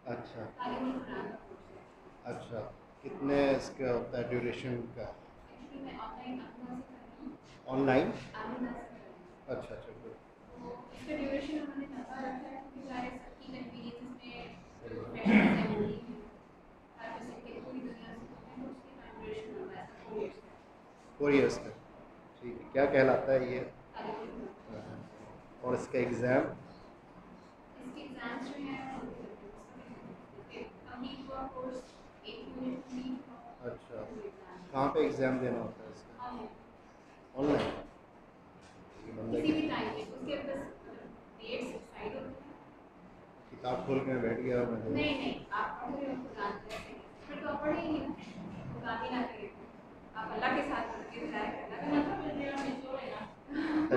अच्छा। तालीमुल कुरान का कोर्स है। अच्छा, कितने इसका होता है ड्यूरेशन का? एक्चुअली मैं ऑनलाइन अहमदाबाद से कर रही हूँ। ऑनलाइन? अहमदाबाद से कर रही हूँ। अच्छा अच्छा, गुड। तो इसका ड्यूरेशन उन्होंने लंबा रखा है क्योंकि ज़ाहिर है सबकी कन्वीनियंस में जो प्रोफेशनल्स हैं वो नहीं है। हर किसी के पूरी दुनिया से होते हैं तो उसकी टाइम ड्यूरेशन लंबा है, 4 इयर्स का है। 4 इयर्स का? ठीक है, क्या कहलाता है ये? तालीमुल कुरान। और इसका एग्ज़ाम? इसके एग्जाम्स जो हैं वो कंप्लीट हुआ कोर्स, 1 यूनिट कंप्लीट हुआ अच्छा, तो एग्जाम कहाँ पे एग्ज़ाम देना होता है इसका? Online online? ये बंदा किसी भी टाइम पे उसके बस डेट्स डिसाइड होती हैं। किताब खोल के बैठ गया मैं तो। नहीं नहीं, आप पढ़ रहे हो कुरान कैसे, फिर तो आप पढ़े ही नहीं ना, तो काम ही ना करें। आप अल्लाह के साथ मिलके ज़ाहिर करना का मतलब मिल जाएगा मिल लेना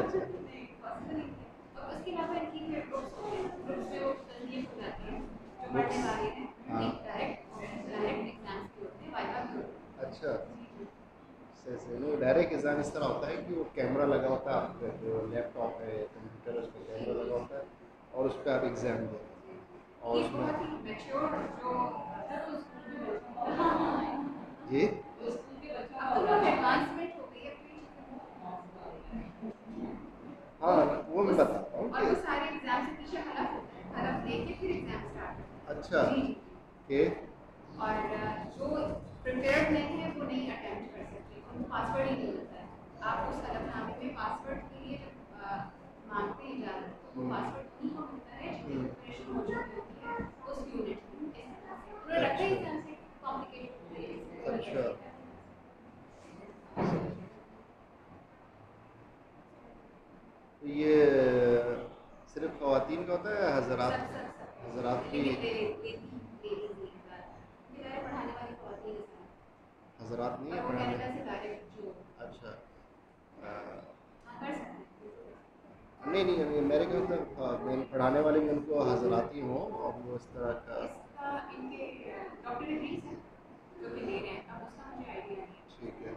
अच्छा। नहीं पॉसिबल नहीं है। और उसके अलावा इनकी फिर ग्रुप्स होते हैं, ग्रुप्स में वो तस्दीक हो जाती है जो पढ़ने बुक्स? वाले हैं। हाँ। एक डायरेक्ट एग्जाम्स के होते हैं, वाइवा भी होते हैं। अच्छा, जी जी। सही सही। नहीं, डायरेक्ट एग्ज़ाम इस तरह होता है कि वो कैमरा लगा होता है आपका जो लैपटॉप है, कंप्यूटर है, उस पर जी कैमरा जी लगा होता है और उस पर आप एग्ज़ाम दो और ये उसमें। बहुत ही मैच्योर जो हाँ हाँ जी। अब तो बहुत एडवांसमेंट हो गई है, पूरी चीज़ें बहुत हाँ, वो वो मैं उस बताता हूँ और कि। वो सारे एग्जाम से पीछे हलफ होता है, हलफ लेके फिर एग्जाम स्टार्ट होता अच्छा। है। जी जी जी। कि। और जो प्रिपेयर्ड नहीं है वो नहीं अटेम्प्ट कर सकते, उनको पासवर्ड ही नहीं मिलता है। आप उस हलफनामे में पासवर्ड के लिए जब मांगते हैं इजाज़त तो वो पासवर्ड उन्हीं को मिलता है जिनकी प्रिपरेशन हो चुकी होती है उस यूनिट में। इस तरह से उन्होंने रखा ही अच्छा एग्जाम से कॉम्प्लिकेटेड अच्छा। तो ये सिर्फ ख़वातीन का होता है या हज़रात? सब सब सब हज़रात भी? लेकिन लेडीज एक बार क्योंकि ज़ाहिर पढ़ाने वाली ख़वातीन हैं सारी, हज़रात नहीं और है वो पढ़ाने? कनाडा से डायरेक्ट जो अच्छा। आ, हाँ कर सकते हैं बिल्कुल कर सकते नहीं नहीं, अभी मेरे ख्याल तक मेरे पढ़ाने वाले भी उनको हज़रात ही हों और वो इस तरह का। हैं। इसका इनके डॉक्टर नफीस हैं जो कि ले रहे हैं, अब उसका मुझे आइडिया नहीं है। ठीक है।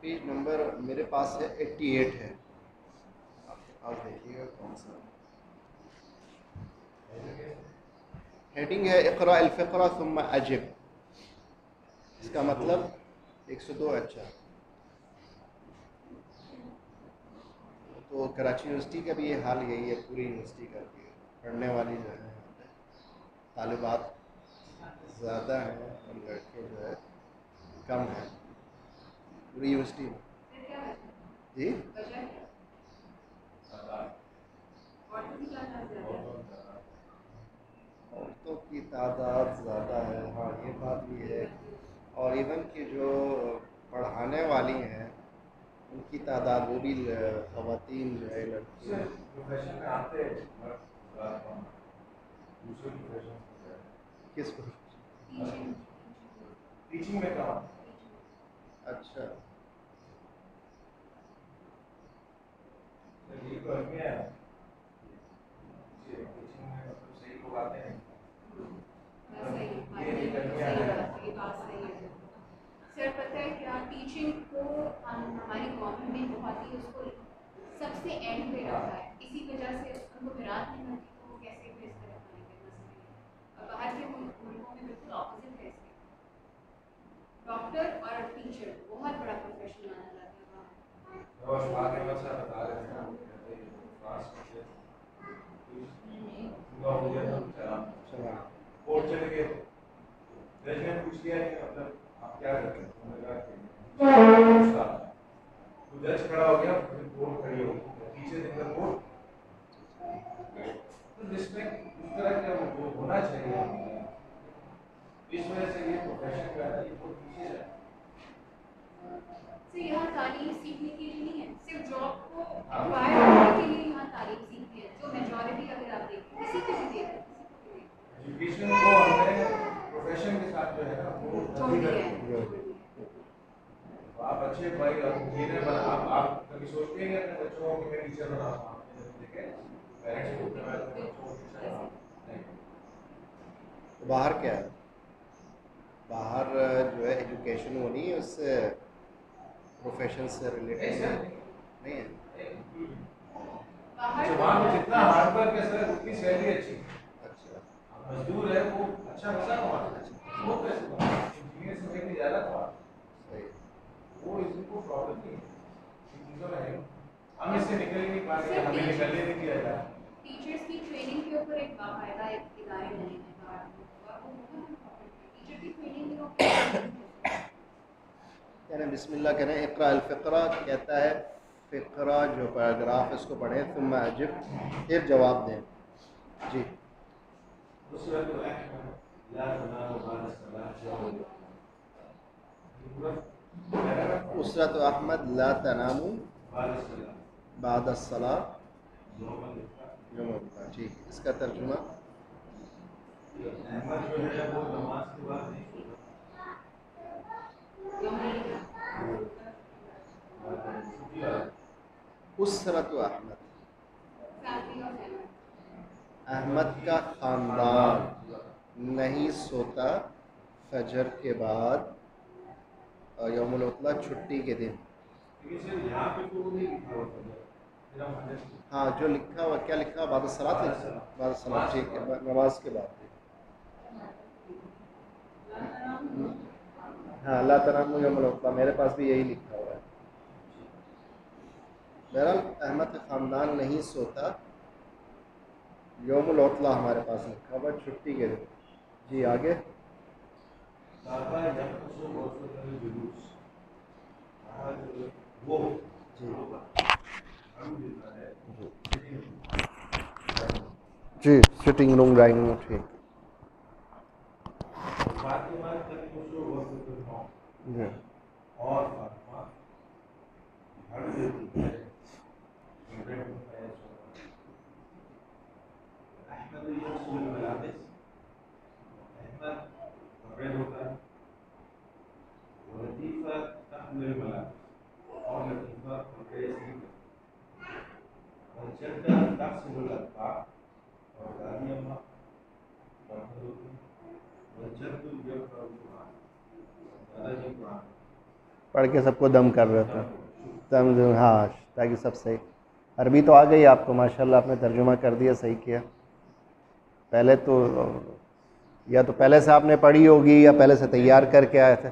पेज नंबर मेरे पास है 88 है, आपके पास देखिएगा कौन सा हेडिंग है। इक़रा अल फ़िक़रा सुम्मा अजिब। इसका मतलब 102। अच्छा, तो कराची यूनिवर्सिटी का भी ये हाल यही है, पूरी यूनिवर्सिटी का भी है। पढ़ने वाली जो है यहाँ पे तालिबात ज़्यादा हैं और लड़के जो है कम हैं पूरी यूनिवर्सिटी में। फिर क्या वजह जी। वजह क्या औरतों की तादाद ज़्यादा है। औरतों की तादाद ज़्यादा है, हाँ ये बात भी ये है। बात भी है। और इवन कि जो पढ़ाने वाली हैं उनकी तादाद वो भी ख़वातीन जो है लड़कियाँ। प्रोफेशन में आते हैं दूसरे प्रोफेशन किसको? टीचिंग टीचिंग में कहाँ अच्छा। ये तो हमें है टीचिंग में मतलब सही लोग आते हैं ये नहीं करनी आ जाए। सर पता है क्या, टीचिंग को हमारी गवर्नमेंट ने बहुत ही उसको सबसे एंड पे रखा है, इसी वजह से उनको विराट नहीं मिलती तो वो कैसे फेस कर पाएंगे मसले। और बाहर के मुल्कों में बिल्कुल ऑपोजिट है इसके। डॉक्टर और टीचर बहुत बड़ा प्रोफेशन माना जाता है वहाँ। और आगे बच्चा बता रहे थे ना फ्रांस में से पूरा हो गया था चला चला। कोर्ट चले गए जज ने पूछ लिया कि मतलब आप क्या करते हैं उन्होंने कहा कि तो जज खड़ा हो गया फिर कोर्ट खड़ी हो गई पीछे देखकर कोर्ट तो रिस्पेक्ट उस तरह का वो होना चाहिए इस वजह से ये प्रोफेशन का है ये बहुत पीछे है। से यहाँ तालीम सीखने के लिए नहीं है, सिर्फ जॉब को एक्वायर करने के लिए यहाँ तालीम सीखते हैं, जो मेजॉरिटी अगर आप देखें किसी को भी देखें किसी को भी देखें एजुकेशन को हमने प्रोफेशन के साथ जो है ना वो छोड़ नहीं दिया करते है, जो छोड़ दिया है। तो आप अच्छे भाई इंजीनियर बना आप कभी सोचते हैं अपने बच्चों को कि मैं टीचर बना देखे पेरेंट्स को मैं बिल्कुल बच्चों को बिल्कुल टीचर ऐसे बना नहीं तो बाहर क्या है? बाहर जो है एजुकेशन वो नहीं है, उससे प्रोफेशन से रिलेटेड नहीं है। बाहर वहाँ पे जितना हार्ड वर्क है सर उतनी सैलरी अच्छी है। अच्छा, मजदूर है वो अच्छा खासा कमाता है, वो पैसे कमाता है, इंजीनियर से लेके ज़्यादा कमाता सही। है, वो इसको प्रॉब्लम नहीं है, ये चीज़ों में है। हम इससे निकल ही नहीं पा रहे, हमें निकलने नहीं दिया जा रहा। टीचर्स की ट्रेनिंग के ऊपर एक बाकायदा एक इदारे बने हैं बाहर में, और वो बहुत इम्पोर्टेंट है। टीचर की ट्रेनिंग के ऊपर कहने बिस्मिल्लाह कहने इक़रा अल-फ़िक़रा, कहता है फ़िक़रा जो पैराग्राफ इसको पढ़ें तुम अजिब, फिर जवाब दें। जी। उसरत अहमद ला तनामु बाद अस्सलाह यौमुल। ठीक, इसका तर्जुमा अहमद जो है वो नमाज के बाद नहीं सोता। उसरत अहमद, फैमिली ऑफ एमन, अहमद का ख़ानदान नहीं सोता फजर के बाद यौमुल उतला, छुट्टी के दिन। लेकिन सिर्फ यहाँ पे तो वो नहीं लिखा हुआ था, मेरा मन है। हाँ, जो लिखा हुआ क्या लिखा हुआ? बाद सलात लिखा हुआ, बाद सलात, ठीक है, नमाज के बाद। हाँ, ला तनामु यौमुल उतला, मेरे पास भी यही लिखा हुआ है। बहरहाल अहमद का ख़ानदान नहीं सोता, यौमुल उतला हमारे पास लिखा हुआ, छुट्टी के दिन। जी, आगे। वो जी, सिटिंग रूम, डाइनिंग रूम, ठीक। जी। और फातिमा हर देती है, अहमद यसूल मलाबिस, अहमद कपड़े धोता है, लतीफ़ा तहमिल मलाबिस, और लतीफ़ा कपड़े इस्त्री करती है, और जद्दा तग़सिलुल अतबाक़, और दादी अम्मा बर्तन धोती हैं, और जद्दू यक़रअुल कुरान, दादाजी कुरान पढ़ के सबको दम कर रहे थे तम, हाँ, ताकि सब सही। अरबी तो आ गई आपको माशाल्लाह, आपने तर्जुमा कर दिया, सही किया। पहले तो या तो पहले से आपने पढ़ी होगी या पहले से तैयार करके आए थे,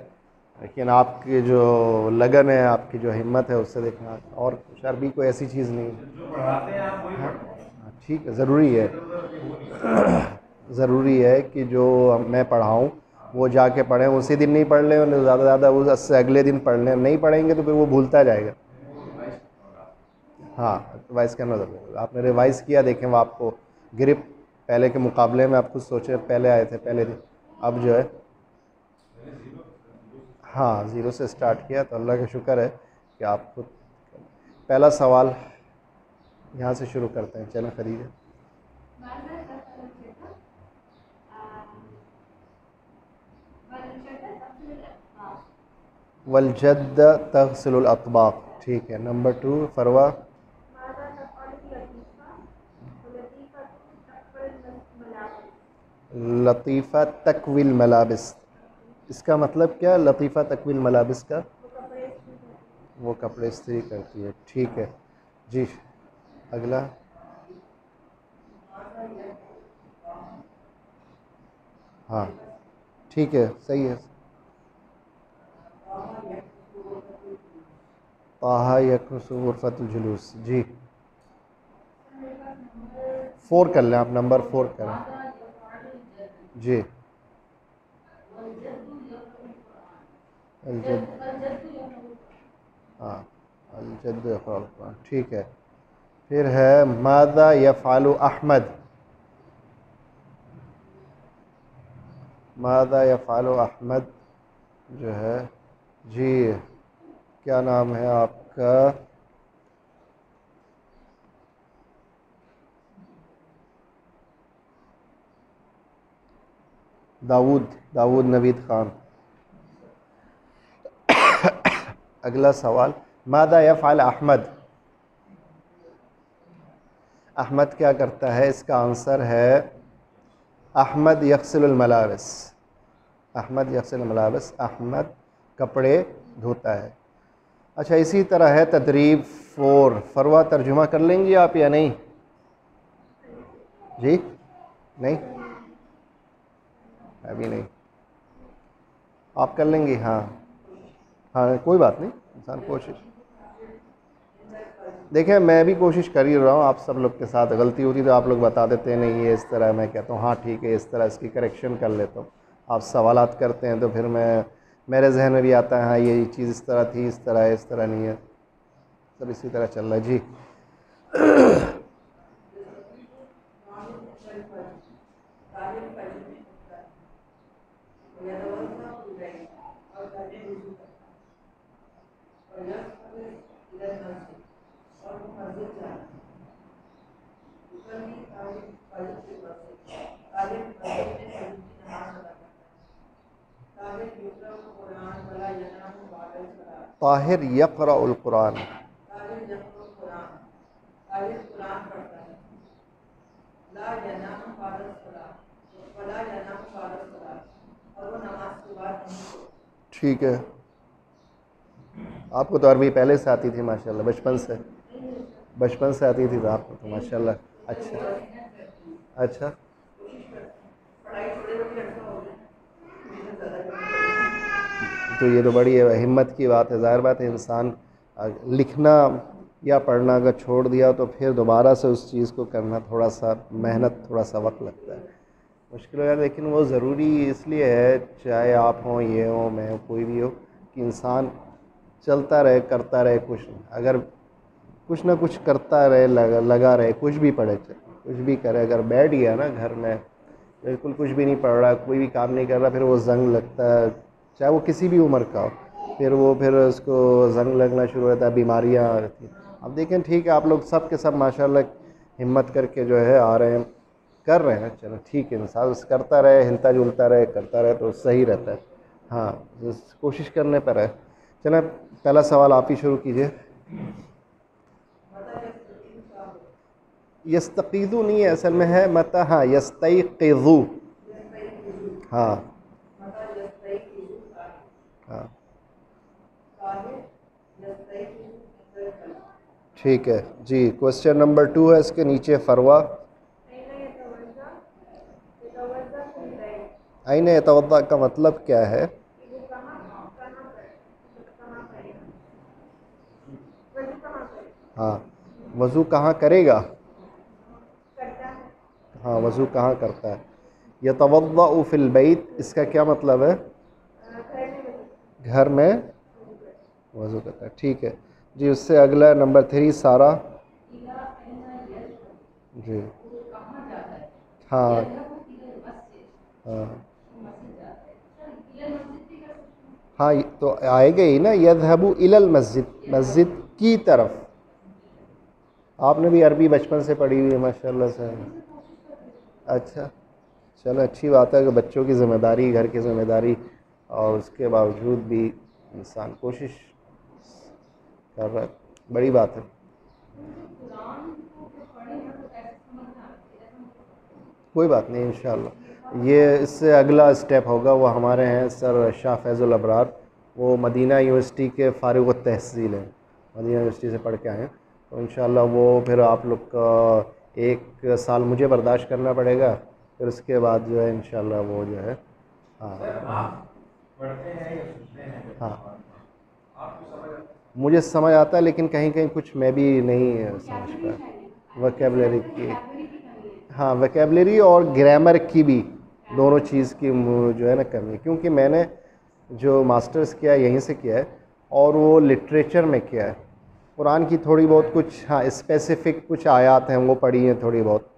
लेकिन आपकी जो लगन है, आपकी जो हिम्मत है, उससे देखना। और कुछ अरबी कोई ऐसी चीज़ नहीं है। जो पढ़ाते हैं आप वही पढ़ते हैं। हाँ, ठीक है, ज़रूरी है, ज़रूरी है कि जो मैं पढ़ाऊँ वो जाके पढ़ें, उसी दिन नहीं पढ़ लें, ज़्यादा से ज़्यादा उससे अगले दिन पढ़ लें। नहीं पढ़ेंगे तो फिर वो भूलता जाएगा। हाँ, रिवाइज़ करना ज़रूरी है। आपने रिवाइज़ किया, देखें वो आपको ग्रिप पहले के मुकाबले में, आप खुद सोचें, पहले आए थे पहले दिन, अब जो है हाँ, ज़ीरो से स्टार्ट किया, तो अल्लाह का शुक्र है कि आप खुद। पहला सवाल यहाँ से शुरू करते हैं, चलें खरीदें। वलजद्द तग़सिलुल अतबाक़, ठीक है। नंबर 2 फरवा, लतीफ़ा तकविल मलाबिस, इसका मतलब क्या? लतीफ़ा तकविल मलाबिस का वो कपड़े इस्त्री करती है, ठीक है जी। अगला, हाँ ठीक है, सही है। ताहा यकसु गुरफ़तुल जुलूस, जी 4 कर लें आप, नंबर 4 करें जी। हाँ, अलजद्द यक़रअुल कुरान, ठीक है। फिर है माज़ा यफ़अलु अहमद, माज़ा यफ़अलु अहमद जो है जी, क्या नाम है आपका? दाऊद नवीद ख़ान। अगला सवाल, माज़ा यफ़अल अहमद, अहमद क्या करता है? इसका आंसर है अहमद यग़सिलुल मलाबिस, अहमद यग़सिलुल मलाबिस, अहमद कपड़े धोता है। अच्छा, इसी तरह है तदरीब 4। फरवा तर्जुमा कर लेंगी आप या नहीं? जी नहीं, अभी नहीं। आप कर लेंगी? हाँ हाँ, कोई बात नहीं, इंसान कोशिश। देखें, मैं भी कोशिश कर ही रहा हूँ, आप सब लोग के साथ गलती होती तो आप लोग बता देते हैं नहीं ये इस तरह, मैं कहता हूँ हाँ ठीक है इस तरह, इसकी करेक्शन कर लेता हूँ। आप सवालात करते हैं तो फिर मेरे जहन में भी आता है हाँ ये चीज़ इस तरह थी, इस तरह है, इस तरह नहीं है, सब इसी तरह चल रहा है। जी ताहिर यक़रउल कुरान, ठीक है। आपको तो अरबी पहले से आती थी माशाल्लाह, बचपन से आती थी तो आपको तो माशाल्लाह। अच्छा अच्छा, तो ये तो बड़ी हिम्मत की बात है। ज़ाहिर बात है इंसान लिखना या पढ़ना अगर छोड़ दिया तो फिर दोबारा से उस चीज़ को करना थोड़ा सा मेहनत, थोड़ा सा वक्त लगता है, मुश्किल हो जाता है। लेकिन वो ज़रूरी इसलिए है, चाहे आप हों, ये हो, मैं हो, कोई भी हो, कि इंसान चलता रहे, करता रहे। अगर कुछ ना कुछ करता रहे, लगा रहे, कुछ भी पढ़े, कुछ भी करे। अगर बैठ गया ना घर में, बिल्कुल कुछ भी नहीं पढ़ रहा, कोई भी काम नहीं कर रहा, फिर वो जंग लगता है, चाहे वो किसी भी उम्र का हो, फिर उसको जंग लगना शुरू होता है, बीमारियाँ आती हैं। अब देखें, ठीक है, आप लोग सब के सब माशाल्लाह हिम्मत करके जो है आ रहे हैं, कर रहे हैं, चलो ठीक है, इंसान करता रहे, हिलता जुलता रहे, करता रहे तो सही रहता है। हाँ, कोशिश करने पर है। चलें, पहला सवाल आप ही शुरू कीजिए। यस्तक़ीज़ु नहीं है, असल में है मता, हाँ यस्तयक़िज़ु, हाँ हाँ ठीक है जी। क्वेश्चन नंबर 2 है, इसके नीचे फरवा। आइने यतवद्दा का मतलब क्या है? हाँ, वज़ू कहाँ करेगा? हाँ, वज़ू कहाँ करता है? यतवद्दउ फ़िल बैत, इसका क्या मतलब है? घर में वज़ू करता है, ठीक है जी। उससे अगला नंबर 3 सारा जी। हाँ हाँ हाँ, तो आएगा ही ना, यज़हबु इलल मस्जिद, मस्जिद की तरफ। आपने भी अरबी बचपन से पढ़ी हुई है माशाल्लाह से। अच्छा, चलो अच्छी बात है कि बच्चों की ज़िम्मेदारी, घर की ज़िम्मेदारी, और उसके बावजूद भी इंसान कोशिश कर रहा है, बड़ी बात है। कोई बात नहीं, इंशाल्लाह ये इससे अगला स्टेप होगा। वो हमारे हैं सर शाह फैज़ुल अबरार, वो मदीना यूनिवर्सिटी के फ़ारिग़ तहसील हैं, मदीना यूनिवर्सिटी से पढ़ के आए हैं। तो इंशाल्लाह वो फिर आप लोग का 1 साल मुझे बर्दाश्त करना पड़ेगा, फिर उसके बाद जो है इंशाल्लाह वो जो है हाँ हाँ, मुझे समझ आता है, लेकिन कहीं कहीं कुछ मैं भी नहीं समझ पाया वोकैबुलरी की। हाँ, वोकैबुलरी और ग्रामर की भी, दोनों चीज़ की जो है ना कमी है, क्योंकि मैंने जो मास्टर्स किया है यहीं से किया है, और वो लिटरेचर में किया है। कुरान की थोड़ी बहुत कुछ, हाँ स्पेसिफ़िक कुछ आयात हैं वो पढ़ी हैं थोड़ी बहुत,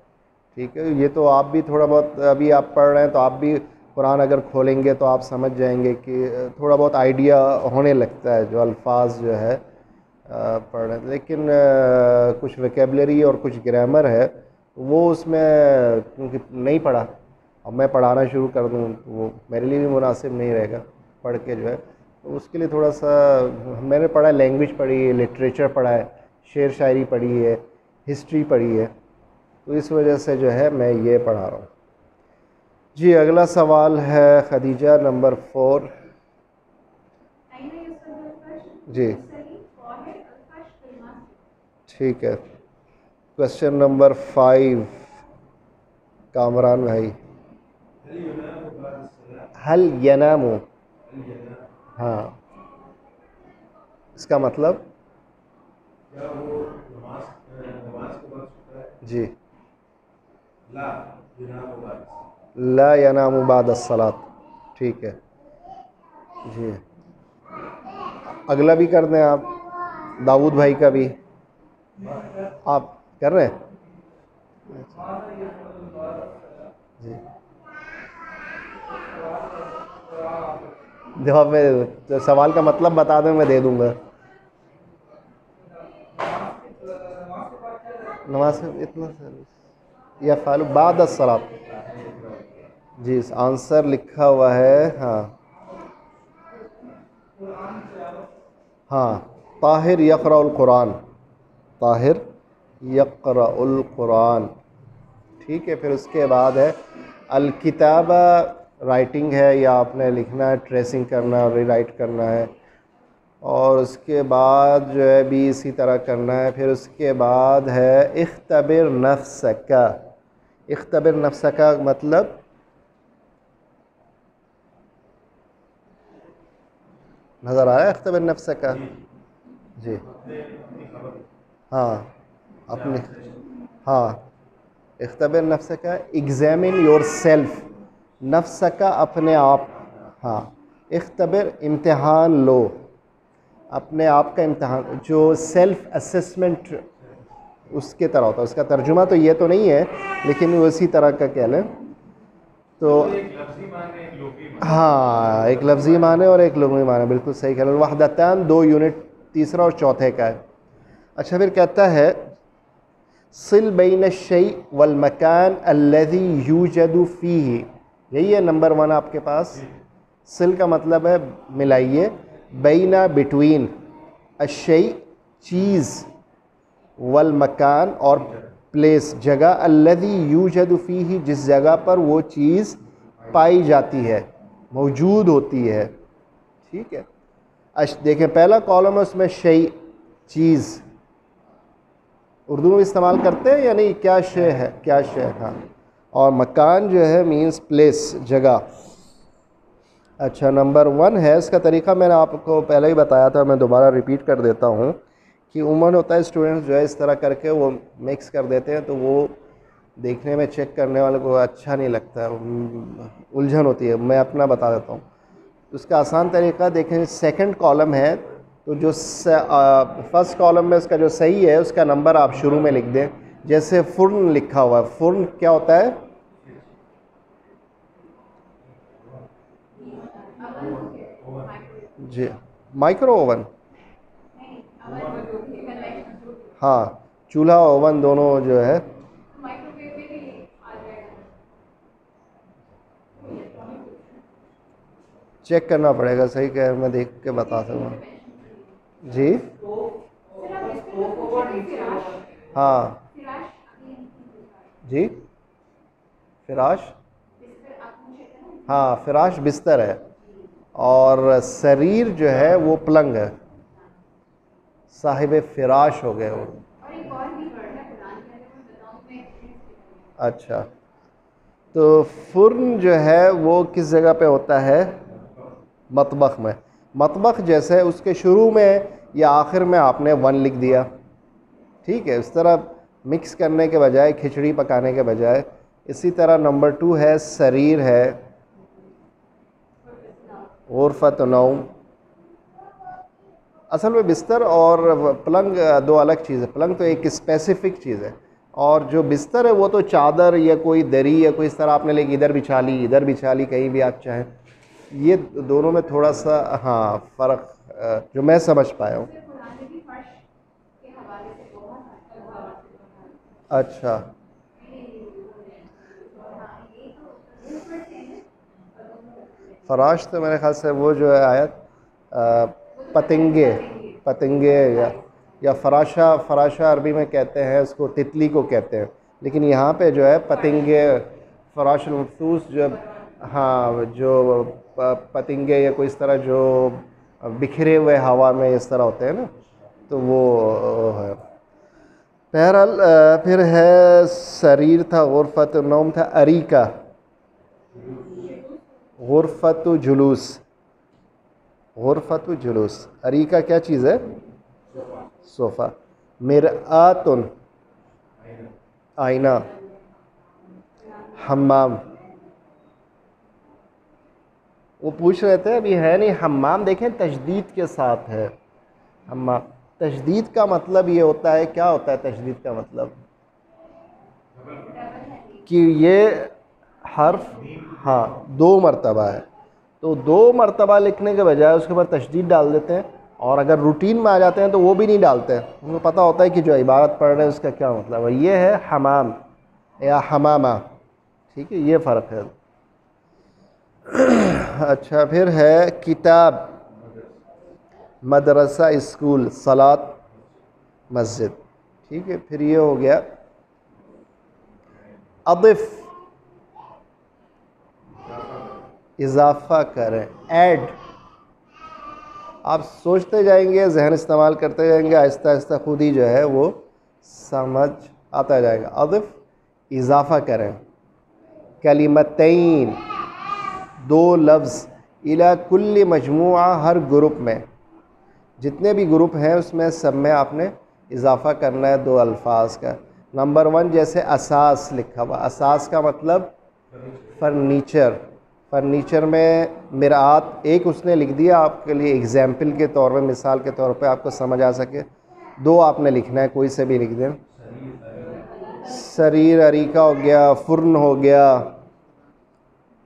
ठीक है। ये तो आप भी थोड़ा बहुत, अभी आप पढ़ रहे हैं तो आप भी कुरान अगर खोलेंगे तो आप समझ जाएंगे कि थोड़ा बहुत आइडिया होने लगता है, जो अल्फाज जो है पढ़ रहे हैं। लेकिन कुछ वोकैबुलरी और कुछ ग्रामर है वो उसमें, क्योंकि नहीं पढ़ा, अब मैं पढ़ाना शुरू कर दूँ तो वो मेरे लिए भी मुनासिब नहीं रहेगा पढ़ के जो है, तो उसके लिए थोड़ा सा मैंने पढ़ा, लैंग्वेज पढ़ी है, लिटरेचर पढ़ा है, शेर शायरी पढ़ी है, हिस्ट्री पढ़ी है, तो इस वजह से जो है मैं ये पढ़ा रहा हूँ। जी अगला सवाल है खदीजा नंबर 4। जी ठीक है। क्वेश्चन नंबर 5 कामरान भाई। हल यनामु, हाँ इसका मतलब क्या वो नमाज के बाद सोता है? जी ला यनामु बाद। ला यनामु बाद अस्सलात, ठीक है जी। अगला भी कर दें आप, दाऊद भाई का भी आप कर रहे हैं जी। जवाब में तो सवाल का मतलब बता दें, मैं दे दूंगा। नमाज में इतना या फालू बाद अस्सलात, जी आंसर लिखा हुआ है। हाँ हाँ, ताहिर यक़राउल कुरान, ताहिर यक़राउल कुरान, ठीक है। फिर उसके बाद है अल किताबा, राइटिंग है या आपने लिखना है, ट्रेसिंग करना है, रीराइट करना है। और उसके बाद जो है भी इसी तरह करना है। फिर उसके बाद है इख्तबिर नफ्सका, इख्तबिर नफ्सका मतलब नज़र आया इख्तबिर नफ्सका जी। हाँ अपने, हाँ इख्तबिर नफ्सका एग्जामिन योर सेल्फ, नफ्सका अपने आप, हाँ इख्तबिर इम्तिहान लो, अपने आप का इम्तिहान, जो सेल्फ असेसमेंट उसके तरह होता है। उसका तर्जुमा तो ये तो नहीं है लेकिन वो इसी तरह का कह लें तो एक लफ्ज़ी माने एक लुग़वी माने। हाँ एक लफ्ज़ी माने और एक लुग़वी माने, बिल्कुल सही कह रहे हैं। वहदतान 2 यूनिट तीसरा और चौथे का है। अच्छा फिर कहता है सिल बैन शै वल मकान अल्लज़ी यूजदु फ़ीही, यही है नंबर 1 आपके पास। सिल का मतलब है मिलाइए, बैना बिटवीन, अशै चीज़, वल मकान और प्लेस जगह, अल्लज़ी यूजदु फ़ीही जिस जगह पर वो चीज़ पाई जाती है, मौजूद होती है, ठीक है। देखें पहला कॉलम है उसमें शै चीज़, उर्दू में इस्तेमाल करते हैं या नहीं, क्या शे है, क्या शे, हाँ। और मकान जो है मीन्स प्लेस, जगह। अच्छा नंबर 1 है, इसका तरीका मैंने आपको पहले ही बताया था, मैं दोबारा रिपीट कर देता हूँ कि उमूमन होता है स्टूडेंट्स जो है इस तरह करके वो मिक्स कर देते हैं तो वो देखने में चेक करने वाले को अच्छा नहीं लगता है, उलझन होती है। मैं अपना बता देता हूँ उसका आसान तरीका। देखें सेकंड कॉलम है तो जो फर्स्ट कॉलम में उसका जो सही है उसका नंबर आप शुरू में लिख दें। जैसे फुर्न लिखा हुआ है, फुर्न क्या होता है, जी माइक्रो ओवन, हाँ चूल्हा ओवन दोनों जो है। चेक करना पड़ेगा, सही कह, मैं देख के बता सकूँ जी। हाँ जी फिराश, हाँ फिराश बिस्तर है और शरीर जो है वो पलंग है, साहिब फिराश हो गए वो। अच्छा तो फुर्न जो है वो किस जगह पे होता है, मतबख में। मतबख जैसे उसके शुरू में या आखिर में आपने 1 लिख दिया, ठीक है। इस तरह मिक्स करने के बजाय, खिचड़ी पकाने के बजाय। इसी तरह नंबर 2 है शरीर है, गुरफत नौम। असल में बिस्तर और पलंग 2 अलग चीज़ है। पलंग तो एक स्पेसिफिक चीज़ है और जो बिस्तर है वो तो चादर या कोई दरी या कोई इस तरह आपने लेके इधर बिछा ली, इधर बिछा ली, कहीं भी आप चाहें। ये दोनों में थोड़ा सा हाँ फ़र्क जो मैं समझ पाया हूँ। अच्छा फराश तो मेरे ख्याल से वो जो है आयत पतंगे, पतंगे या फराशा, फराशा अरबी में कहते हैं उसको, तितली को कहते हैं, लेकिन यहाँ पे जो है पतंगे, फराशुल मबसूस, जब हाँ जो पतंगे या कोई इस तरह जो बिखरे हुए हवा में इस तरह होते हैं ना, तो वो है। बहरहाल फिर है सरीर था, गुरफत नौम था, अरीका, गुरफत जुलूस, गुरफत जुलूस, अरीका क्या चीज़ है? सोफ़ा। मिरआतुन, आईना। हम्माम, वो पूछ रहे थे अभी है नहीं, हम्माम देखें तशदीद के साथ है। हम्माम, तशदीद का मतलब ये होता है, क्या होता है तशदीद का मतलब? कि ये हर्फ हाँ 2 मरतबा है, तो 2 मरतबा लिखने के बजाय उसके ऊपर तशदीद डाल देते हैं, और अगर रूटीन में आ जाते हैं तो वो भी नहीं डालते हैं, उनको पता होता है कि जो इबारत पढ़ रहे हैं उसका क्या मतलब है। ये है हमाम या हमामा, ठीक है, ये फ़र्क है। अच्छा, फिर है किताब, मदरसा स्कूल, सलात मस्जिद, ठीक है। फिर ये हो गया अदिफ, इजाफा करें, ऐड। आप सोचते जाएंगे, जहन इस्तेमाल करते जाएंगे, आहिस्ता आहिस्ता खुद ही जो है वो समझ आता जाएगा। अदिफ, इजाफा करें। कलिमतैन, 2 लफ्ज़, इला कुल्ली मजमुआ, हर ग्रुप में, जितने भी ग्रुप हैं उसमें सब में आपने इजाफा करना है 2 अल्फाज का। नंबर 1 जैसे असास लिखा हुआ, असास का मतलब फर्नीचर, फर्नीचर में मिरात एक उसने लिख दिया आपके लिए एग्जाम्पल के तौर पे, मिसाल के तौर पे आपको समझ आ सके। 2 आपने लिखना है, कोई से भी लिख दें। शरीर, अरीका हो गया, फुर्न हो गया,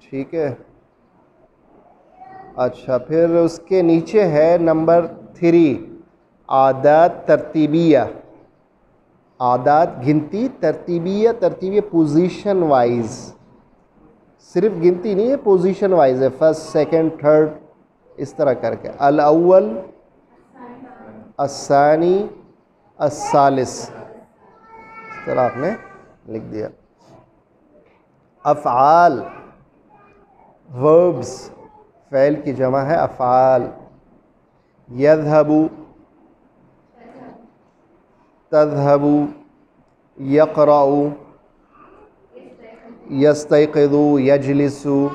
ठीक है। अच्छा, फिर उसके नीचे है नंबर 3 आदात तरतीबिया, आदात गिनती, तरतीबिया, तरतीबिया पोजीशन वाइज, सिर्फ गिनती नहीं है, पोजीशन वाइज है, फर्स्ट सेकंड थर्ड इस तरह करके। अल अव्वल, अस्सानी, अस्सालिस, इस तरह आपने लिख दिया। अफ़आल, वर्ब्स, फ़ैल की जमा है अफ़आल। यज़हबु, तज़हबु, यक़रअु, यस्तयक़िज़ु, यजलिसु,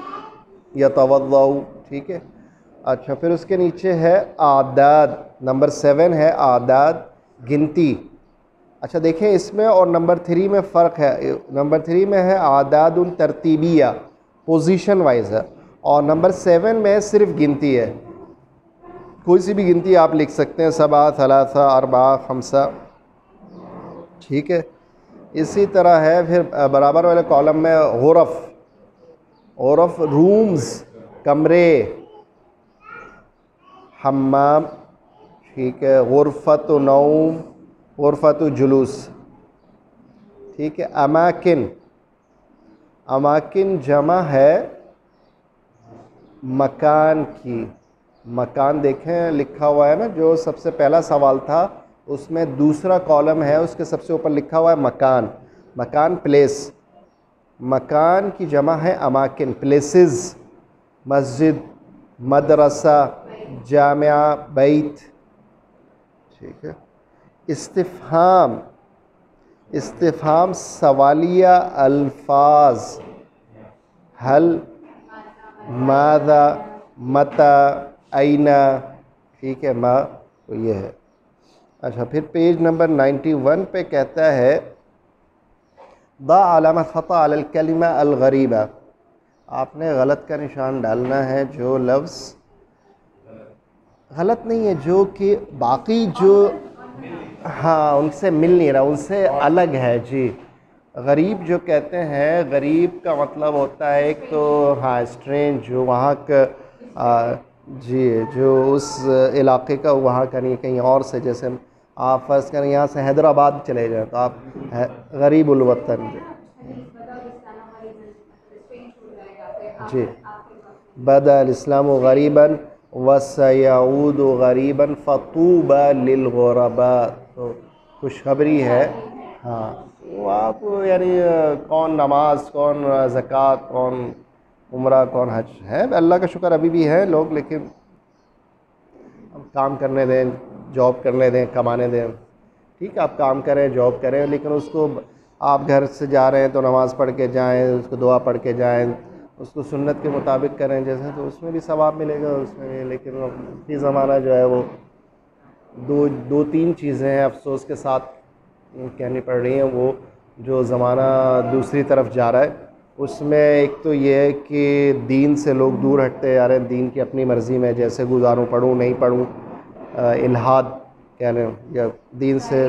यतवद्दउ, ठीक है। अच्छा, फिर उसके नीचे है आदाद, नंबर 7 है आदाद, गिनती। अच्छा देखें, इसमें और नंबर 3 में फ़र्क है। नंबर 3 में है आदादुन तरतीबिया, पोजीशन वाइज है, और नंबर 7 में सिर्फ गिनती है, कोई सी भी गिनती आप लिख सकते हैं, सबा, सलासा, अरबा, खमसा, ठीक है। इसी तरह है फिर बराबर वाले कॉलम में गुरफ़, गुरफ़ रूम्स, कमरे, हम्माम, ठीक है। गुरफ़त नौम, गुरफ़त जुलूस, ठीक है। अमाकिन, अमाकिन जमा है मकान की। मकान देखें लिखा हुआ है ना, जो सबसे पहला सवाल था उसमें दूसरा कॉलम है, उसके सबसे ऊपर लिखा हुआ है मकान, मकान प्लेस, मकान की जमा है अमाकिन, प्लेसेस, मस्जिद, मदरसा, जामिया, बैत, ठीक है। इस्तिफ़हाम, इस्तिफ़हाम सवालिया अल्फाज, हल, मादा, मता, आइना, ठीक है, मा, तो ये है। अच्छा, फिर पेज नंबर 91 पे कहता है दा अलामत ख़ता अलल कलिमा अल गरीबा, आपने गलत का निशान डालना है जो लफ्ज़ गलत नहीं है, जो कि बाकी जो हाँ उनसे मिल नहीं रहा, उनसे अलग है जी। गरीब जो कहते हैं, गरीब का मतलब होता है एक तो हाँ स्ट्रेंज, जो वहाँ का जी, जो उस इलाके का वहाँ का नहीं, कहीं और से, जैसे आप फ़र्ज़ करें यहाँ से हैदराबाद चले जाएं तो आप गरीबुल वतन जी। बदअल इस्लामु गरीबन वसयऊदु गरीबन फ़तूबा लिल गुरबा, तो खुशखबरी है हाँ वो आप यानी कौन नमाज, कौन ज़कात, कौन उम्रा, कौन हज है। अल्लाह का शुक्र अभी भी है लोग, लेकिन हम काम करने दें, जॉब करने दें, कमाने दें। ठीक है, आप काम करें, जॉब करें, लेकिन उसको आप घर से जा रहे हैं तो नमाज़ पढ़ के जाएं, उसको दुआ पढ़ के जाएं, उसको सुन्नत के मुताबिक करें जैसे, तो उसमें भी सवाब मिलेगा उसमें भी। लेकिन ये ज़माना जो है वो दो तीन चीज़ें हैं अफसोस के साथ कहनी पड़ रही हैं। वो जो ज़माना दूसरी तरफ जा रहा है उसमें एक तो ये है कि दीन से लोग दूर हटते जा रहे हैं, दीन की अपनी मर्ज़ी में जैसे गुजारूँ, पढ़ूँ नहीं पढ़ूँ, इल्हाद कह लें, या दीन से,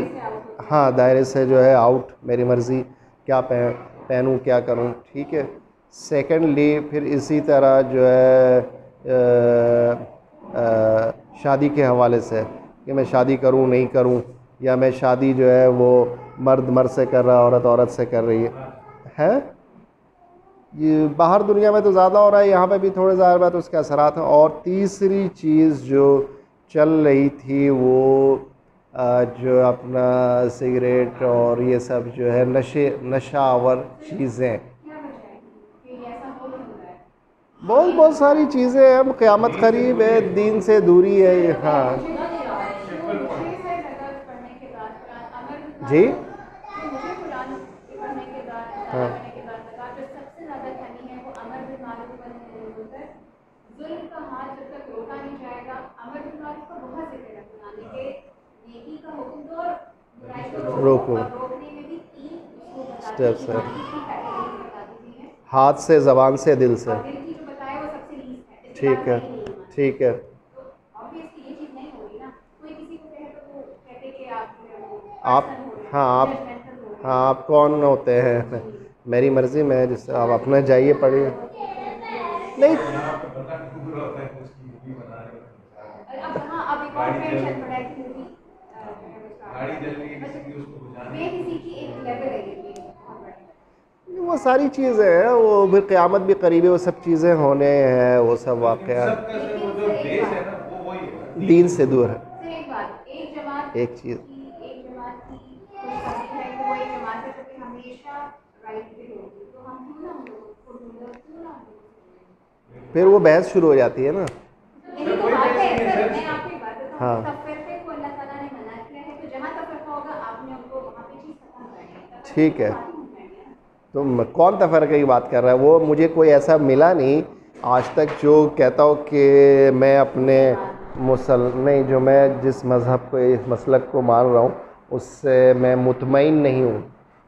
हाँ, दायरे से जो है आउट, मेरी मर्ज़ी, क्या पहनूँ क्या करूँ। ठीक है। सेकेंडली फिर इसी तरह जो है शादी के हवाले से कि मैं शादी करूं नहीं करूं, या मैं शादी जो है वो मर्द से कर रहा है, औरत औरत से कर रही है। ये बाहर दुनिया में तो ज़्यादा हो रहा है, यहाँ पे भी थोड़े ज़्यादा बात उसके असरात हैं। और तीसरी चीज़ जो चल रही थी वो जो अपना सिगरेट और ये सब जो है नशावर चीज़ें, क्या वजह है कि ऐसा हो रहा है? बहुत सारी चीज़ें हैं। क़यामत करीब है, दीन से दूरी है ये। हाँ जी, हाँ रोको, स्टेप्स है, हाथ से, ज़बान से, दिल से। ठीक है, ठीक है। आप, हाँ आप कौन होते हैं? मेरी मर्ज़ी में, जिससे आप अपना जाइए पढ़िए। नहीं, यहाँ पे बंदा डूब रहा होता है तो उसकी मूवी बना रहे होते हैं। गाड़ी जल रही है किसी की, उसको बुझाने वो सारी चीज़ें हैं, वो भी क़यामत भी करीब है, वो सब चीज़ें होने हैं, वो सब वाक़या सबका सब वो जो बेस है ना वो वही है, दीन से दूर है। एक जमात एक चीज़, एक जमात की खुशखबरी है कि वो एक जमात है जो कि हमेशा राइट पे होगी, तो हम क्यों ना हम लोग को क्यों ना हम लोग फिर वो बहस शुरू हो जाती है ना। यही तो बात है सर, मैं आपको एक बात बताऊं, हाँ, तफरीके को अल्लाह ताला ने मना किया है, तो जहाँ तफरीका होगा आपने उनको वहाँ पे चीज़ खत्म करनी है। ठीक है। तो कौन तफरक़े की बात कर रहा है? वो मुझे कोई ऐसा मिला नहीं आज तक जो कहता हो कि मैं अपने नहीं, जो मैं जिस मज़हब को, इस मसलक को मान रहा हूँ उससे मैं मुतमईन नहीं हूँ,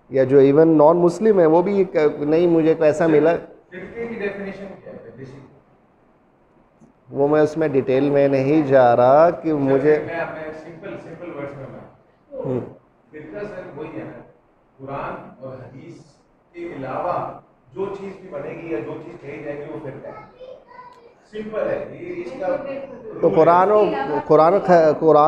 या जो इवन नॉन मुस्लिम है वो भी नहीं, मुझे कोई ऐसा मिला। फिरके की डेफिनेशन क्या है बेसिक? वो मैं उसमें डिटेल में नहीं जा रहा कि मुझे मैं सिंपल वर्ड्स में मैं फिरका सर वही है ना, कुरान और हदीस के अलावा जो चीज़ भी बनेगी या जो चीज़ कही जाएगी वो फिरका है। सिंपल है ये, इसका तो कुरान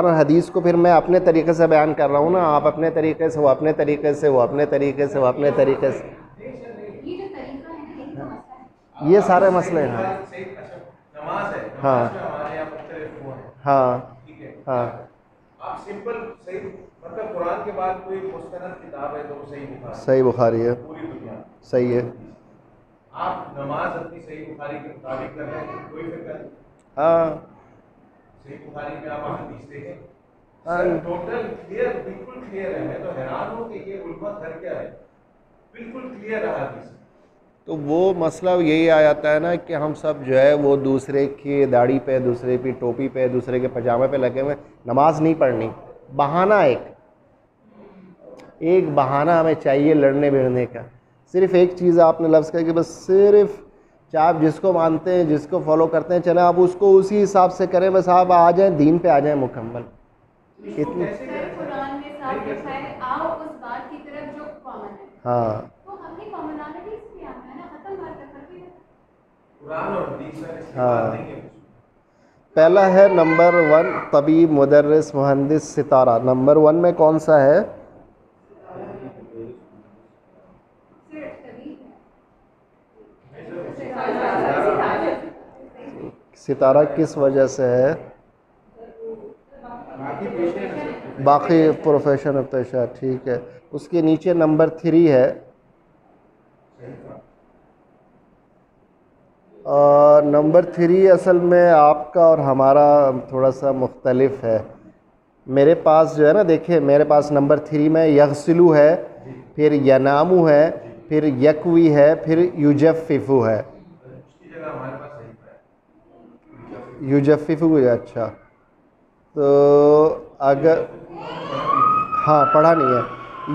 और हदीस को फिर मैं अपने तरीके से बयान कर रहा हूँ ना, आप अपने तरीके से, वो अपने तरीके से, वो अपने तरीके से, वो अपने तरीके से, ये जो तरीका है ना, यही तो मसला है। ये सारे मसले हैं। अच्छा, नमाज है, हाँ, नमाज में हमारे यहाँ मुख्तलिफ वो है, हाँ, ठीक है, हाँ, आप सिंपल सही, मतलब कुरान के बाद कोई मुस्तनद किताब है तो वो सही बुखारी, सही बुखारी है, पूरी दुनिया सही है। आप नमाज अपनी सही बुखारी के मुताबिक कर रहे हैं, कोई फिक्र नहीं। हाँ, सही बुखारी में आप हदीस देखें, हाँ, सर टोटल क्लियर, बिल्कुल क्लियर है। मैं तो हैरान हूँ कि ये उल्फत कर क्या है, बिल्कुल क्लियर है हदीस। तो वो मसला यही आ जाता है ना कि हम सब जो है वो दूसरे की दाढ़ी पे, दूसरे की टोपी पे, दूसरे के पजामे पे लगे हुए, नमाज नहीं पढ़नी, बहाना एक बहाना हमें चाहिए लड़ने भिड़ने का। सिर्फ एक चीज़ आपने लफ्ज़ किया कि बस सिर्फ चाहे आप जिसको मानते हैं, जिसको फॉलो करते हैं, चले आप उसको उसी हिसाब से करें, बस आप आ जाएं, दीन पे आ जाएं मुकम्मल। इतनी, कुरान में साफ लिखा है, आओ उस बात की तरफ जो कॉमन है। हाँ, तो हमने कॉमनैलिटी से आना है ना, खत्म बात कर करके कुरान और हदीस में इसकी हाँ। बात नहीं है। पहला है नंबर 1 तबीब, मुदर्रिस, मुहंदिस, सितारा। नंबर 1 में कौन सा है? सितारा किस वजह से है? बाकी प्रोफेशन पेशा, ठीक है। उसके नीचे नंबर 3 है, नंबर 3 असल में आपका और हमारा थोड़ा सा मुख्तलिफ है। मेरे पास जो है ना, देखिए मेरे पास नंबर 3 में यगसिलु है, फिर यनामु है, फिर यकवी है, फिर युजफ़िफ़ु है। उसकी जगह हमारे पास सही है। युजफ़िफ़ु है, अच्छा। तो अगर हाँ पढ़ा नहीं है।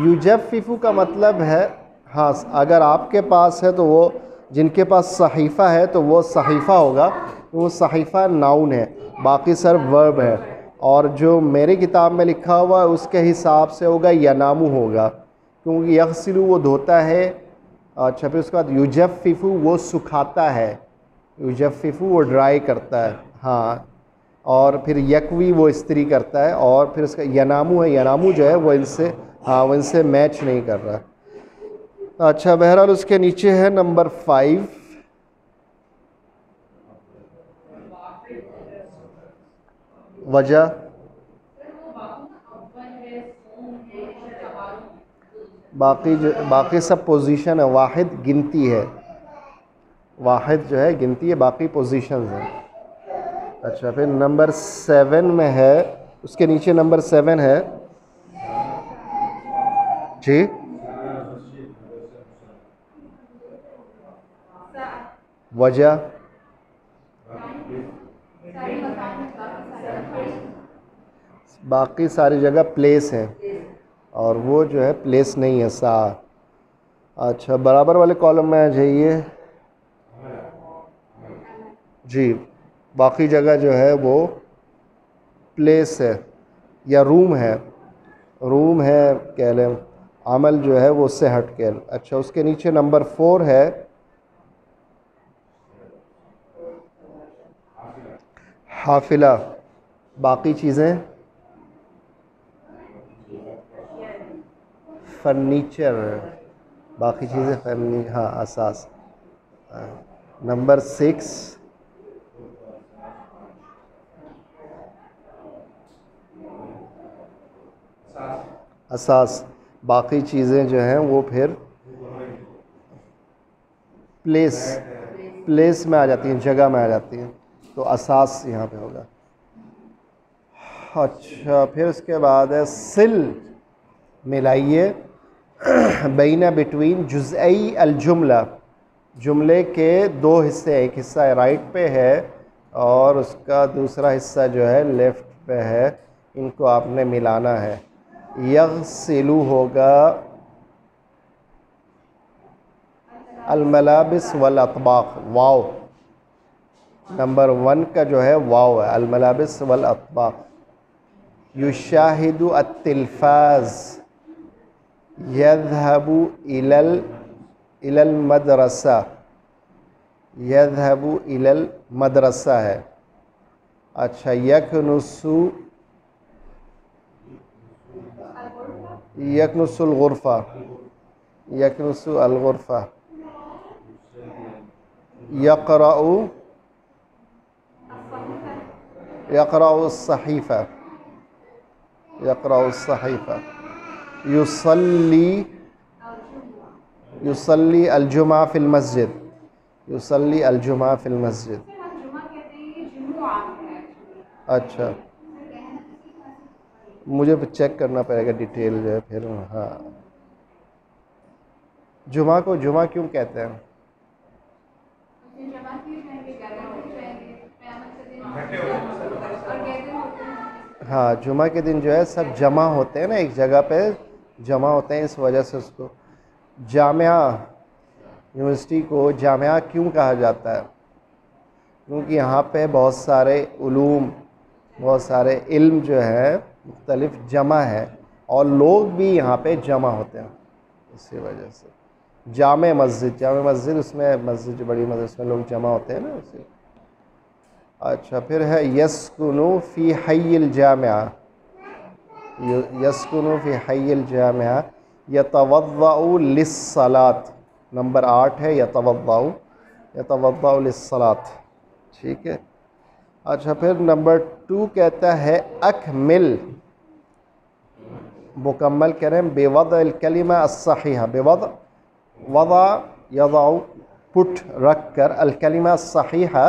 युजफ़िफ़ु का मतलब है, हाँ अगर आपके पास है तो वो, जिनके पास सहीफ़ा है तो वो सहीफ़ा होगा, तो वो सहीफ़ा नाउन है, बाकी सर वर्ब है। और जो मेरी किताब में लिखा हुआ है उसके हिसाब से होगा यनामु होगा, क्योंकि यगसिलु वो धोता है। अच्छा, फिर उसके बाद युजफ़िफ़ु वो सुखाता है, युजफ़िफ़ु वो ड्राई करता है, हाँ। और फिर यकवी वो इस्त्री करता है, और फिर उसका यनामु है, यनामु जो है वो इनसे, हाँ वो इनसे मैच नहीं कर रहा। अच्छा, बहरहाल उसके नीचे है नंबर 5, वजह। बाकी सब पोजीशन है, वाहिद गिनती है, वाहिद जो है गिनती है, बाकी पोजीशन है। अच्छा, फिर नंबर 7 में है, उसके नीचे नंबर 7 है जी, वजह। बाकी सारी जगह प्लेस है, और वो जो है प्लेस नहीं है, सा। अच्छा, बराबर वाले कॉलम में आ जाइए जी। बाकी जगह जो है वो प्लेस है या रूम है, रूम है कह लें, अमल जो है वो उससे हट के। अच्छा, उसके नीचे नंबर 4 है हाफिला। बाकी चीज़ें फर्नीचर, बाकी चीज़ें हाँ असास। नंबर 6 असास। बाकी चीज़ें जो हैं वो फिर प्लेस में आ जाती हैं, जगह में आ जाती हैं, तो असास यहाँ पे होगा। अच्छा, फिर उसके बाद है सिल, मिलाइए बैना बिटवीन जुज़ई अलजुमला, जुमले के 2 हिस्से, एक हिस्सा राइट पे है और उसका दूसरा हिस्सा जो है लेफ़्ट पे है, इनको आपने मिलाना है। यग़सिलु होगा अलमलाबिस वल अतबाक़, वाव नंबर 1 का जो है वाव है, अलमलाबिस वल अतबाक़। युशाहिदु अत्तिलफ़ाज़, यज़हबु इलल मदरसा, यज़हबु इलल मदरसा है। अच्छा, यकनुसुल गुरफ़ा, यकनुसु अल गुरफ़ा। यक़राउ सहीफ़ा, यक़राउ सहीफ़ा। युसल्ली अलजुमा फ़िल मस्जिद, युसल्ली अलजुमा फ़िल मस्जिद। अच्छा, मुझे चेक करना पड़ेगा डिटेल जो है फिर। हाँ, जुमा को जुमा क्यों कहते हैं? हाँ, जुमा के दिन जो है सब जमा होते हैं ना, एक जगह पे जमा होते हैं, इस वजह से उसको जामिया, यूनिवर्सिटी को जामिया क्यों कहा जाता है? क्योंकि यहाँ पे बहुत सारे उलूम, बहुत सारे इल्म जो है मुख्तलिफ जमा है, और लोग भी यहाँ पे जमा होते हैं, इसी वजह से जामे मस्जिद, उसमें मस्जिद जो बड़ी मस्जिद, उसमें लोग जमा होते हैं ना उसे। अच्छा, फिर है यस्कुनु फ़ी हय्यिल जामिया, यस्कुनु फ़ी हय्यिल जामिया यतवद्दउ लिस्सलात, नंबर 8 है यतवद्दउ लिस्सलात, ठीक है। अच्छा, फिर नंबर 2 कहता है अकमिल, मुकम्मल करें बेवद कलिमा अस्सहीहा, बेवद वदा यदाउ पुट रख कर, अल कलिमा सहीहा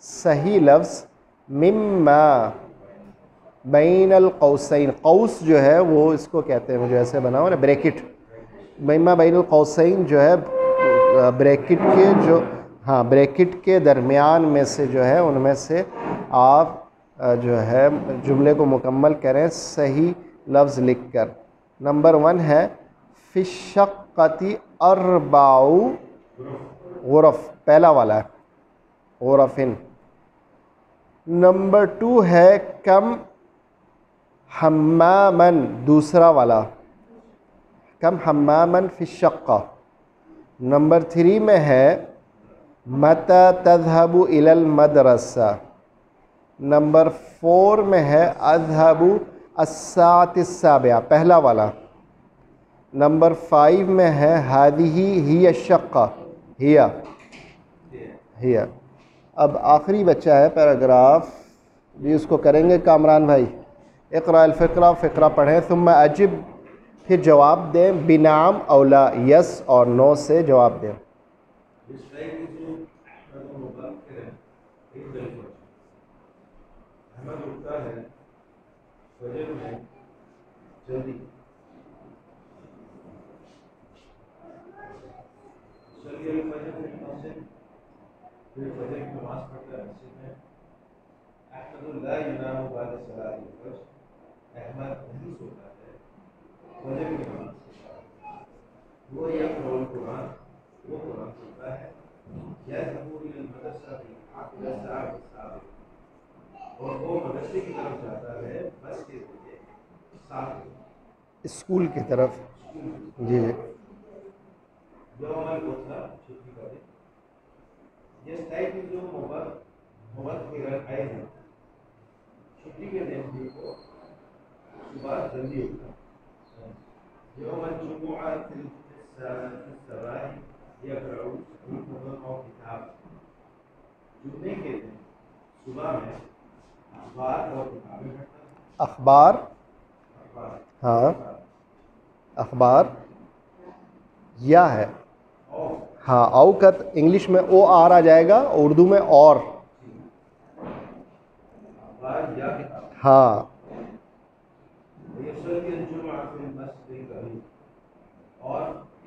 सही लफ्ज़, मिम्मा बैन अल कौसैन, कौस जो है वो इसको कहते हैं, मुझे ऐसे बना हुआ ना ब्रैकेट, मिम्मा बैन अल कौसैन जो है ब्रैकेट के जो, हाँ ब्रैकेट के दरमियान में से जो है, उनमें से आप जो है जुमले को मुकम्मल करें सही लफ्ज़ लिख कर। नंबर 1 है फ़िश्शक़्क़ति अर्बाउ ग़ुरफ़, पहला वाला है ग़ुरफ़िन। नंबर 2 है कम हम्मामन, दूसरा वाला कम हम्मामन फ़िश्शक़्क़ा। नंबर 3 में है मता तज़हबु इलल मदरसा। नंबर 4 में है अज़हबु अस्सातिस्साबिया, पहला वाला। नंबर 5 में है हादिही हिय शक्का, हिया। अब आखिरी बच्चा है पैराग्राफ, भी उसको करेंगे कामरान भाई। इक़रा अल फ़िक्रा, फ़िक्रा पढ़ें, सुम्मा अजिब, फिर जवाब दें बिनाम औला, यस और नो से जवाब दें। अहमद उठता है फजर में जल्दी, चलिए फजर में मस्जिद, फिर फजर की नमाज पढ़ता है मस्जिद में। अहमद ला यनामु बाद सलातिल फज्र, अहमद नहीं सोता है फजर की नमाज के बाद। वो यक़राउल कुरान, वो कुरान पढ़ता है। यज़हबु इलल मदरसा बिल आक़िल, और वो मदरसे की तरफ जाता है बस के लिए, साथ स्कूल की तरफ। जी यौमल बुत्ता, छुट्टी का दिन। यस्तायक़िज़ु मुबक्किरन अयज़ा, छुट्टी के दिन भी वो सुबह जल्दी उठता है। यौमल जुमुआ फिल सबाही यक़रअु सहीफ़तन औ किताब, जुम्मे के दिन सुबह में अखबार और किताबें पढ़ता है। अखबार, हाँ अखबार या है, हाँ औकत इंग्लिश में ओ आर आ जाएगा, उर्दू में और, अखबार या किताब। हाँ यसल्ली जुम्आ फिल मस्जिद कभी, और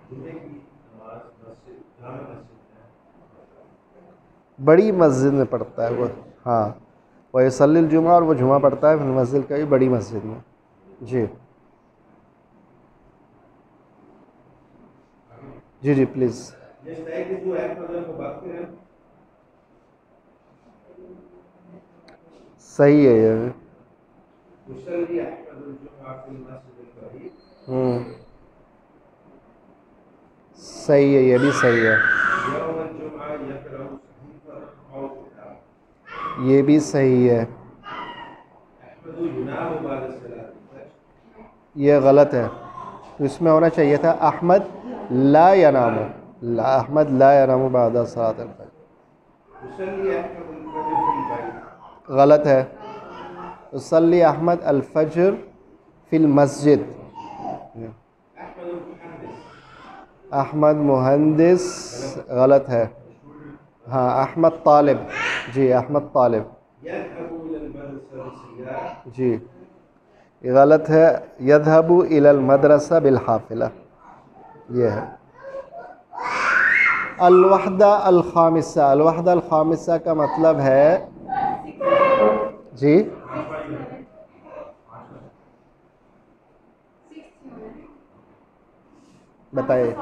जुम्मे की नमाज मस्जिद, जामे मस्जिद में, बड़ी मस्जिद में पढ़ता है वो, हाँ वह युसल्लिल जुमा, और वो जुमा पढ़ता है फिर मस्जिद का भी, बड़ी मस्जिद में। जी जी जी प्लीज़। यस्तायक़िज़ु अहमद मुबक्किरन, सही है ये। युसल्ली अहमद जुम्आ फिल मस्जिद कभी, सही है, ये भी सही है, यौमल जुम्आ यक़रअु सहीफ़तन औ किताब, ये भी सही है। अहमदु युनामु बाद सलातिल फज्र, ये गलत है, तो इसमें होना चाहिए था अहमद ला यनामु, अहमद ला यनामु बाद सलातिल फज्र। युसल्ली अहमद अल फज्र फिल बैत, गलत है, युसल्ली अहमद अल फज्र फिल मस्जिद। अहमद मुहन्दिस, अहमद मुहंदिस, गलत है, हाँ अहमद तालिब, जी अहमद तालिब, यज़हबु इलल मदरसा बिस्सियाह, जी ये गलत है, यज़हबु इलल मदरसा बिल हाफ़िला, ये है। अल वहदा अल खामिसा, अल वहदा अल खामिसा का मतलब है, जी बताइए,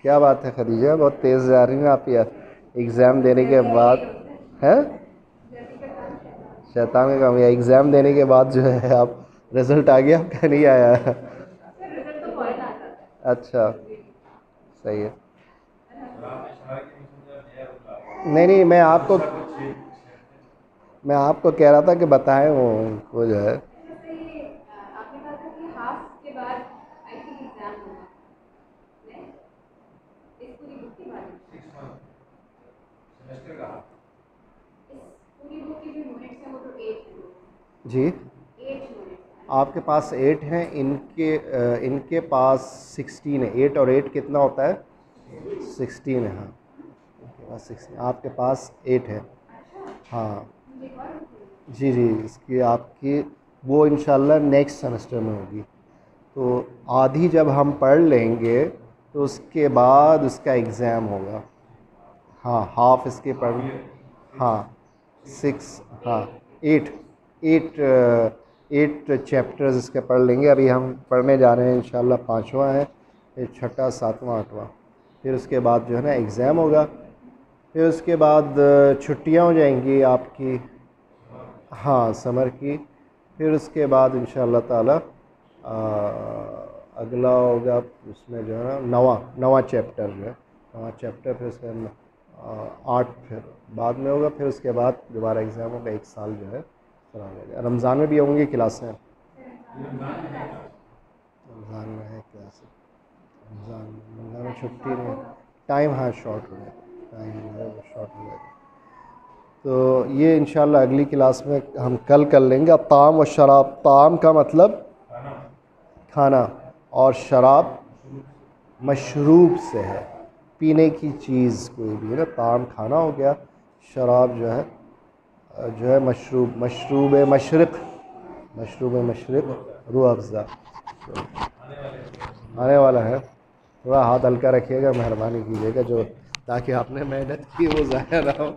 क्या बात है खदीजा, बहुत तेज़ जा रही हैं आप यार, एग्ज़ाम देने के बाद हैं, शैतान का काम, या एग्ज़ाम देने के बाद जो है आप, रिज़ल्ट आ गया आपका, नहीं आया है? अच्छा सही है। नहीं नहीं, मैं आपको कह रहा था कि बताएं वो जो है, आपने कहा था कि हाफ के बाद आई थिंक एग्जाम होगा, नहीं इस पूरी बुक की बात, 6 मंथ सेमेस्टर का, इस पूरी बुक की जो यूनिट्स हैं वो तो 8 जी यूनिट्स, आपके पास 8 हैं, इनके पास 16 है। 8 और 8 कितना होता है? 16 है। हाँ, इनके पास 16, आपके पास 8 है। हाँ जी जी, इसकी आपकी वो इंशाल्लाह नेक्स्ट सेमेस्टर में होगी। तो आधी जब हम पढ़ लेंगे तो उसके बाद उसका एग्ज़ाम होगा। हाँ, हाफ इसके पढ़, हाँ 6, हाँ 8 8 8 चैप्टर्स इसके पढ़ लेंगे। अभी हम पढ़ने जा रहे हैं इंशाल्लाह 5वां है, फिर 6ठा 7वां 8वां, फिर उसके बाद जो है ना एग्ज़ाम होगा। फिर उसके बाद छुट्टियां हो जाएंगी आपकी, हाँ समर की। फिर उसके बाद इंशाल्लाह ताला अगला होगा उसमें जो है ना नवा चैप्टर जो है, नवा चैप्टर। फिर उसके 8 फिर बाद में होगा। फिर उसके बाद दोबारा एग्ज़ाम होगा, 1 साल जो है चला जाएगा। रमज़ान में भी होंगी क्लासें? रमज़ान में है क्लासें, रमज़ान में छुट्टी नहीं, टाइम हाँ शॉर्ट हो जाएगा, टाइम जो है वो शॉर्ट हो जाएगा। तो ये इंशाल्लाह अगली क्लास में हम कल कर लेंगे। अब ताम और शराब, ताम का मतलब खाना और शराब मशरूब से है, पीने की चीज़ कोई भी है ना। ताम खाना हो गया, शराब जो है मशरूब, मशरूब मशरक़ रूह अफ़ज़ा आने वाला है। थोड़ा हाथ हल्का रखिएगा, मेहरबानी कीजिएगा, जो ताकि आपने मेहनत की वो ज़ाया ना हो।